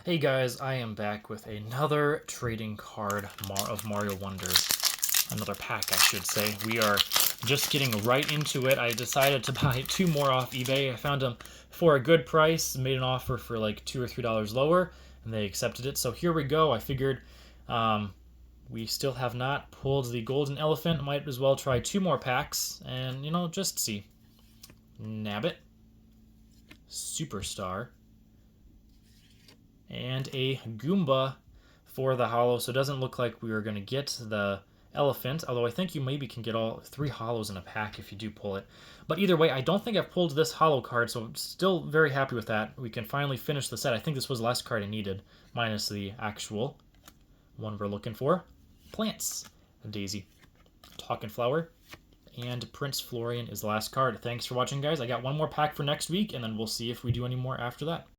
Hey guys, I am back with another trading card of Mario Wonder. Another pack, I should say. We are just getting right into it. I decided to buy two more off eBay. I found them for a good price, made an offer for like $2 or $3 lower, and they accepted it. So here we go. I figured we still have not pulled the golden elephant. Might as well try two more packs and, just see. Nabbit, Superstar, and a Goomba for the hollow. So it doesn't look like we are going to get the elephant, although I think you maybe can get all three hollows in a pack if you do pull it. But either way, I don't think I've pulled this hollow card, so I'm still very happy with that. We can finally finish the set. I think this was the last card I needed, minus the actual one we're looking for. Plants. Daisy. Talking Flower. And Prince Florian is the last card. Thanks for watching, guys. I got one more pack for next week, and then we'll see if we do any more after that.